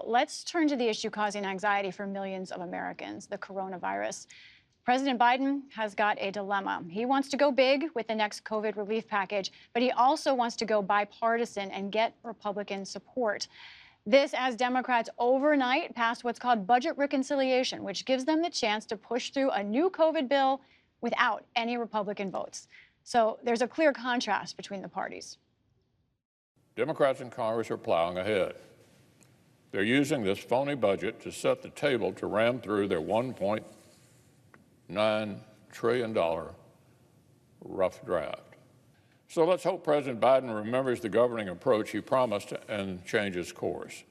Let's turn to the issue causing anxiety for millions of Americans, the coronavirus. President Biden has got a dilemma. He wants to go big with the next COVID relief package, but he also wants to go bipartisan and get Republican support. This as Democrats overnight passed what's called budget reconciliation, which gives them the chance to push through a new COVID bill without any Republican votes. So there's a clear contrast between the parties. Democrats in Congress are plowing ahead. They're using this phony budget to set the table to ram through their $1.9 trillion rough draft. So let's hope President Biden remembers the governing approach he promised and changes course.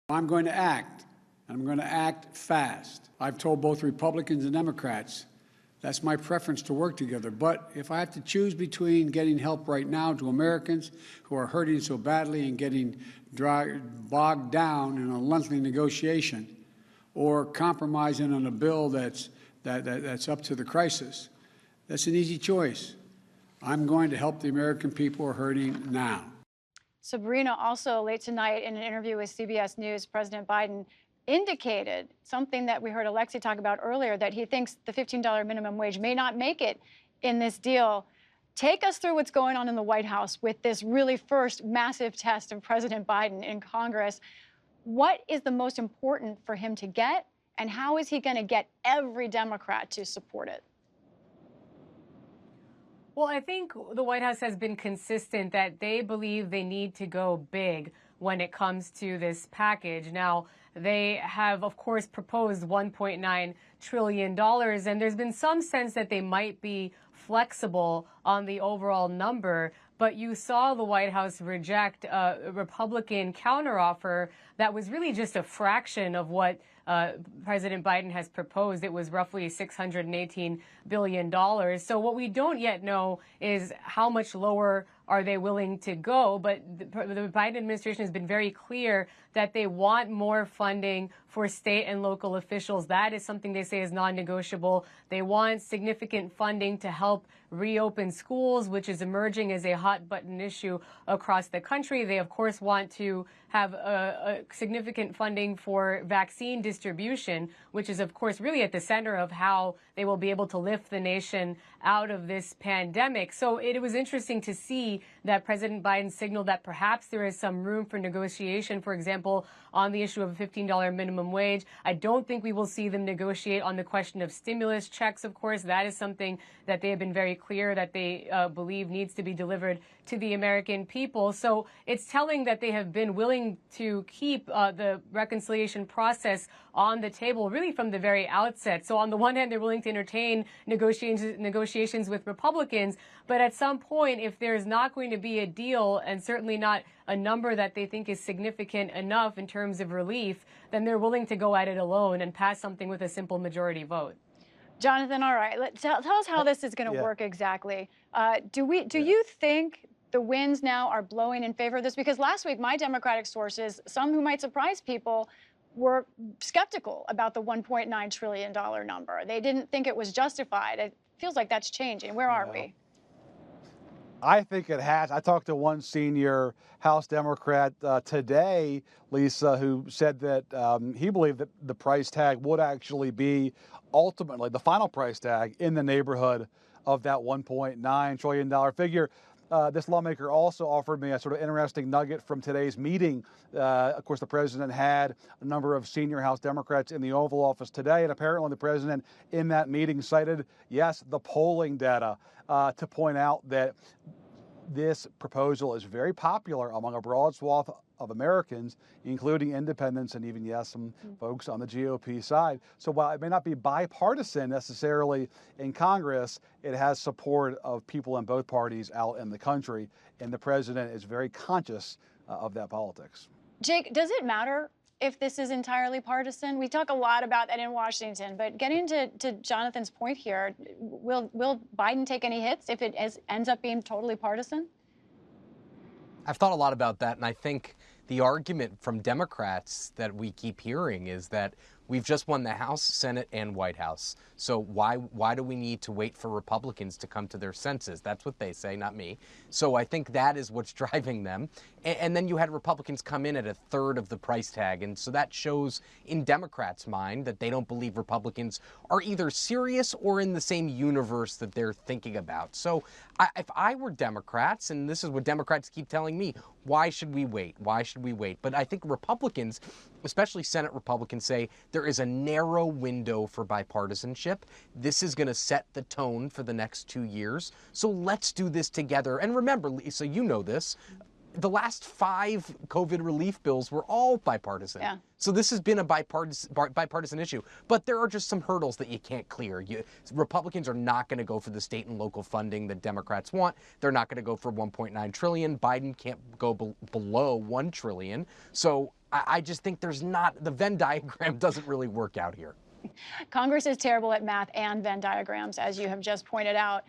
I'm going to act. I'm going to act fast. I've told both Republicans and Democrats that's my preference to work together. But if I have to choose between getting help right now to Americans who are hurting so badly and getting bogged down in a lengthy negotiation, or compromising on a bill that's up to the crisis, that's an easy choice. I'm going to help the American people who are hurting now. Sabrina, also late tonight in an interview with CBS News, President Biden indicated something that we heard Alexi talk about earlier, that he thinks the $15 minimum wage may not make it in this deal. Take us through what's going on in the White House with this really first massive test of President Biden in Congress. What is the most important for him to get, and how is he going to get every Democrat to support it? Well, I think the White House has been consistent that they believe they need to go big when it comes to this package. Now, they have, of course, proposed $1.9 trillion, and there's been some sense that they might be flexible on the overall number. But you saw the White House reject a Republican counteroffer that was really just a fraction of what President Biden has proposed. It was roughly $618 billion. So what we don't yet know is how much lower are they willing to go. But the Biden administration has been very clear that they want more funding for state and local officials. That is something they say is non-negotiable. They want significant funding to help reopen schools, which is emerging as a hot button issue across the country. They, of course, want to have a significant funding for vaccine distribution, which is, of course, really at the center of how they will be able to lift the nation out of this pandemic. So it was interesting to see that President Biden signaled that perhaps there is some room for negotiation, for example, on the issue of a $15 minimum wage. I don't think we will see them negotiate on the question of stimulus checks, of course. That is something that they have been very clear that they believe needs to be delivered to the American people. So it's telling that they have been willing to keep the reconciliation process on the table really from the very outset. So on the one hand, they're willing to entertain negotiations with Republicans, but at some point, if there's not going to be a deal, and certainly not a number that they think is significant enough in terms of relief, then they're willing to go at it alone and pass something with a simple majority vote. Jonathan, all right, tell us how this is going to work exactly. Do you think the winds now are blowing in favor of this? Because last week, my Democratic sources, some who might surprise people, were skeptical about the $1.9 trillion number. They didn't think it was justified. It feels like that's changing. Where are we? I think it has. I talked to one senior House Democrat today, Lisa, who said that he believed that the price tag would actually be ultimately the final price tag in the neighborhood of that $1.9 trillion figure. This lawmaker also offered me a sort of interesting nugget from today's meeting. Of course, the president had a number of senior House Democrats in the Oval Office today, and apparently the president in that meeting cited, yes, the polling data to point out that this proposal is very popular among a broad swath of Americans, including independents and even, yes, some folks on the GOP side. So while it may not be bipartisan necessarily in Congress, it has support of people in both parties out in the country, and the president is very conscious of that politics. Jake, does it matter if this is entirely partisan? We talk a lot about that in Washington, but getting to Jonathan's point here, will Biden take any hits if it ends up being totally partisan? I've thought a lot about that, and I think the argument from Democrats that we keep hearing is that we've just won the House, Senate, and White House. So why do we need to wait for Republicans to come to their senses? That's what they say, not me. So I think that is what's driving them. And then you had Republicans come in at a third of the price tag. And so that shows in Democrats' mind that they don't believe Republicans are either serious or in the same universe that they're thinking about. So if I were Democrats, and this is what Democrats keep telling me, why should we wait? Why should we wait? But I think Republicans, especially Senate Republicans, say there is a narrow window for bipartisanship. This is going to set the tone for the next 2 years. So let's do this together. And remember, Lisa, you know this, the last 5 COVID relief bills were all bipartisan. Yeah. So this has been a bipartisan issue. But there are just some hurdles that you can't clear. Republicans are not going to go for the state and local funding that Democrats want. They're not going to go for $1.9 trillion. Biden can't go below $1 trillion. So I just think the Venn diagram doesn't really work out here. Congress is terrible at math and Venn diagrams, as you have just pointed out.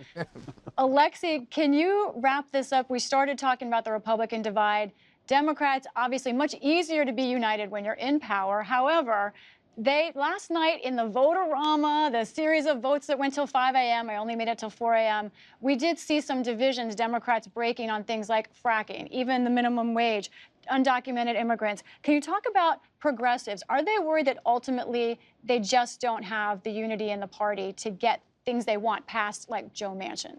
Alexi, can you wrap this up? We started talking about the Republican divide. Democrats, obviously much easier to be united when you're in power. However, last night in the Vote-A-Rama, the series of votes that went till 5 a.m., I only made it till 4 a.m., we did see some divisions, Democrats breaking on things like fracking, even the minimum wage, undocumented immigrants. Can you talk about progressives? Are they worried that ultimately they just don't have the unity in the party to get things they want passed, like Joe Manchin?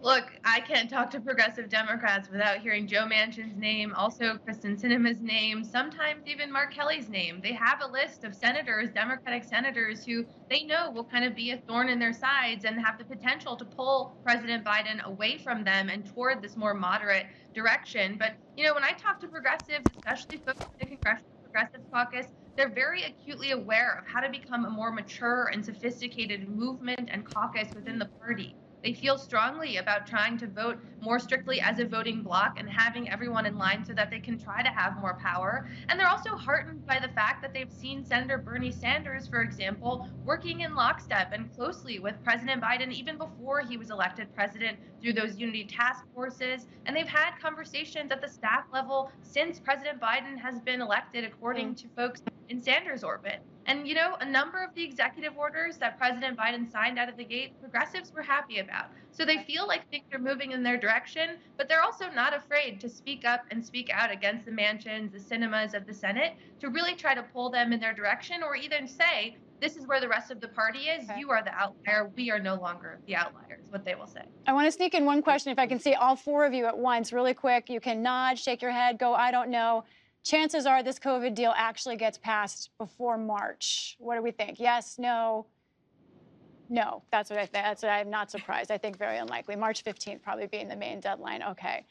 Look, I can't talk to progressive Democrats without hearing Joe Manchin's name, also Kristen Sinema's name, sometimes even Mark Kelly's name. They have a list of senators, Democratic senators, who they know will kind of be a thorn in their sides and have the potential to pull President Biden away from them and toward this more moderate direction. But, when I talk to progressives, especially folks in the Congressional Progressive Caucus, they're very acutely aware of how to become a more mature and sophisticated movement and caucus within the party. They feel strongly about trying to vote more strictly as a voting bloc and having everyone in line so that they can try to have more power. And they're also heartened by the fact that they've seen Senator Bernie Sanders, for example, working in lockstep and closely with President Biden even before he was elected president through those unity task forces. And they've had conversations at the staff level since President Biden has been elected, according to folks in Sanders' orbit. And, a number of the executive orders that President Biden signed out of the gate, progressives were happy about. So they feel like things are moving in their direction, but they're also not afraid to speak up and speak out against the Manchins, the Sinemas of the Senate, to really try to pull them in their direction, or even say, this is where the rest of the party is. Okay. You are the outlier. We are no longer the outliers, what they will say. I want to sneak in one question, if I can see all 4 of you at once, really quick. You can nod, shake your head, go, I don't know. Chances are this COVID deal actually gets passed before March. What do we think? Yes, no? No, that's what I think. I'm not surprised. I think very unlikely. March 15th probably being the main deadline. Okay.